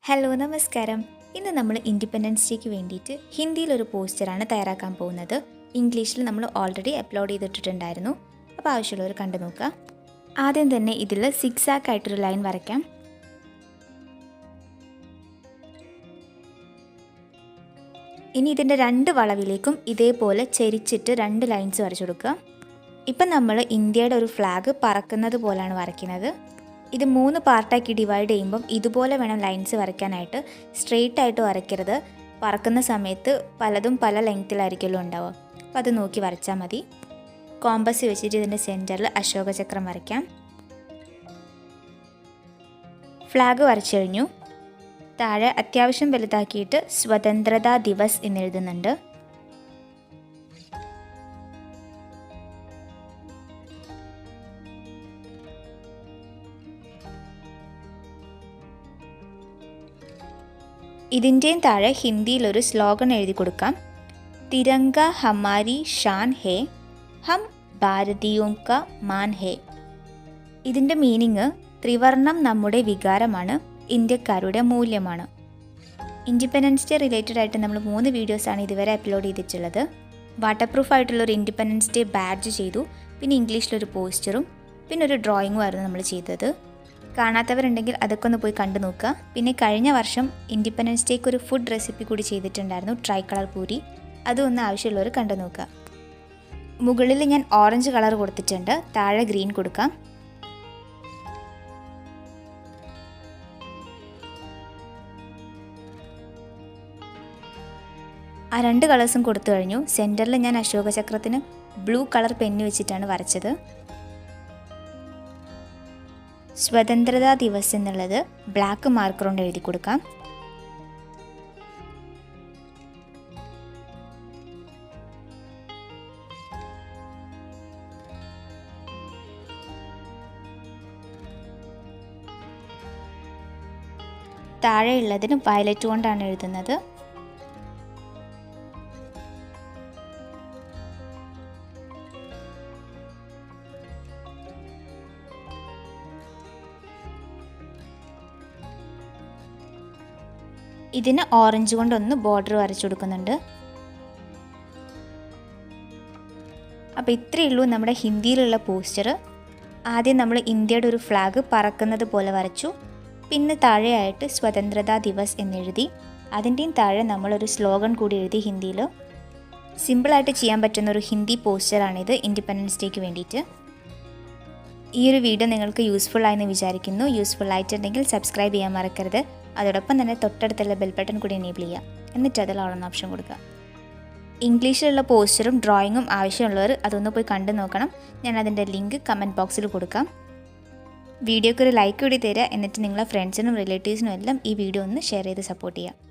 Hello നമസ്കാരം. ഇന്ന് നമ്മൾ ഇൻഡിപെൻഡൻസ് ഡേക്ക് വേണ്ടിയിട്ട് ഹിന്ദിയിലൊരു പോസ്റ്ററാണ് തയ്യാറാക്കാൻ പോകുന്നത്. ഇംഗ്ലീഷിൽ നമ്മൾ ഓൾറെഡി അപ്ലോഡ് ചെയ്തിട്ടുണ്ടായിരുന്നു. അപ്പോൾ ആവശ്യമുള്ളവർ കണ്ടു നോക്കുക. ആദ്യം തന്നെ ഇതിൽ സിക്സാക്ക് ആയിട്ടൊരു ലൈൻ വരയ്ക്കാം. ഇനി ഇതിൻ്റെ രണ്ട് വളവിലേക്കും ഇതേപോലെ ചെരിച്ചിട്ട് രണ്ട് ലൈൻസ് വരച്ചു കൊടുക്കുക. ഇപ്പം നമ്മൾ ഇന്ത്യയുടെ ഒരു ഫ്ലാഗ് പറക്കുന്നത് പോലെയാണ് വരയ്ക്കുന്നത്. ഇത് 3 പാർട്ടാക്കി ഡിവൈഡ് ചെയ്യുമ്പം ഇതുപോലെ വേണം ലൈൻസ് വരയ്ക്കാനായിട്ട്. സ്ട്രെയിറ്റ് ആയിട്ട് വരയ്ക്കരുത്. പറക്കുന്ന സമയത്ത് പലതും പല ലെങ്ത്തിലായിരിക്കുമല്ലോ ഉണ്ടാവുക. അപ്പോൾ അത് നോക്കി വരച്ചാൽ മതി. കോമ്പസ് വെച്ചിട്ട് ഇതിൻ്റെ സെൻറ്ററിൽ അശോകചക്രം വരയ്ക്കാം. ഫ്ലാഗ് വരച്ചു കഴിഞ്ഞു. താഴെ അത്യാവശ്യം വലുതാക്കിയിട്ട് സ്വതന്ത്രതാ ദിവസ് എന്നെഴുതുന്നുണ്ട്. ഇതിൻ്റെയും താഴെ ഹിന്ദിയിലൊരു സ്ലോഗൻ എഴുതി കൊടുക്കാം. തിരങ്ക ഹമാരി ഷാൻ ഹേ, ഹം ഭാരതീയോം കാ മാൻ ഹേ. ഇതിൻ്റെ മീനിങ് ത്രിവർണം നമ്മുടെ വികാരമാണ്, ഇന്ത്യക്കാരുടെ മൂല്യമാണ്. ഇൻഡിപെൻഡൻസ് ഡേ റിലേറ്റഡ് ആയിട്ട് നമ്മൾ 3 വീഡിയോസാണ് ഇതുവരെ അപ്ലോഡ് ചെയ്തിട്ടുള്ളത്. വാട്ടർ പ്രൂഫ് ആയിട്ടുള്ളൊരു ഇൻഡിപെൻഡൻസ് ഡേ ബാഡ്ജ് ചെയ്തു. പിന്നെ ഇംഗ്ലീഷിലൊരു പോസ്റ്ററും പിന്നെ ഒരു ഡ്രോയിങ്ങും ആയിരുന്നു നമ്മൾ ചെയ്തത്. കാണാത്തവരുണ്ടെങ്കിൽ അതൊക്കെ ഒന്ന് പോയി കണ്ടു നോക്കുക. പിന്നെ കഴിഞ്ഞ വർഷം ഇൻഡിപെൻഡൻസ് ഡേക്ക് ഒരു ഫുഡ് റെസിപ്പി കൂടി ചെയ്തിട്ടുണ്ടായിരുന്നു, ട്രൈക്കളർ പൂരി. അതും ഒന്ന് ആവശ്യമുള്ളവർ കണ്ടു നോക്കുക. മുകളിൽ ഞാൻ ഓറഞ്ച് കളർ കൊടുത്തിട്ടുണ്ട്, താഴെ ഗ്രീൻ കൊടുക്കാം. ആ 2 കളേഴ്സും കൊടുത്തു കഴിഞ്ഞു. സെൻറ്ററിൽ ഞാൻ അശോകചക്രത്തിന് ബ്ലൂ കളർ പെന്ന് വെച്ചിട്ടാണ് വരച്ചത്. സ്വതന്ത്രതാ ദിവസ് എന്നുള്ളത് ബ്ലാക്ക് മാർക്കർ കൊണ്ട് എഴുതി കൊടുക്കാം. താഴെയുള്ളതിന് വയലറ്റ് കൊണ്ടാണ് എഴുതുന്നത്. ഇതിന് ഓറഞ്ച് കൊണ്ടൊന്ന് ബോർഡർ വരച്ചു കൊടുക്കുന്നുണ്ട്. അപ്പോൾ ഇത്രയേ ഉള്ളൂ നമ്മുടെ ഹിന്ദിയിലുള്ള പോസ്റ്റർ. ആദ്യം നമ്മൾ ഇന്ത്യയുടെ ഒരു ഫ്ലാഗ് പറക്കുന്നത് പോലെ വരച്ചു. പിന്നെ താഴെയായിട്ട് സ്വതന്ത്രതാ ദിവസ് എന്നെഴുതി. അതിൻ്റെയും താഴെ നമ്മളൊരു സ്ലോഗൻ കൂടി എഴുതി ഹിന്ദിയിൽ. സിമ്പിളായിട്ട് ചെയ്യാൻ പറ്റുന്ന ഒരു ഹിന്ദി പോസ്റ്ററാണിത് ഇൻഡിപെൻഡൻസ് ഡേക്ക് വേണ്ടിയിട്ട്. ഈ ഒരു വീഡിയോ നിങ്ങൾക്ക് യൂസ്ഫുൾ ആയെന്ന് വിചാരിക്കുന്നു. യൂസ്ഫുൾ ആയിട്ടുണ്ടെങ്കിൽ സബ്സ്ക്രൈബ് ചെയ്യാൻ മറക്കരുത്. അതോടൊപ്പം തന്നെ തൊട്ടടുത്തുള്ള ബെൽ ബട്ടൺ കൂടി എനേബിൾ ചെയ്യുക. എന്നിട്ട് അതിൽ ഓളെന്ന ഓപ്ഷൻ കൊടുക്കുക. ഇംഗ്ലീഷിലുള്ള പോസ്റ്ററും ഡ്രോയിങ്ങും ആവശ്യമുള്ളവർ അതൊന്ന് പോയി കണ്ടു നോക്കണം. ഞാൻ അതിൻ്റെ ലിങ്ക് കമൻറ്റ് ബോക്സിൽ കൊടുക്കാം. വീഡിയോക്ക് ഒരു ലൈക്ക് കൂടി തരിക. എന്നിട്ട് നിങ്ങളെ ഫ്രണ്ട്സിനും റിലേറ്റീവ്സിനും എല്ലാം ഈ വീഡിയോ ഒന്ന് ഷെയർ ചെയ്ത് സപ്പോർട്ട് ചെയ്യുക.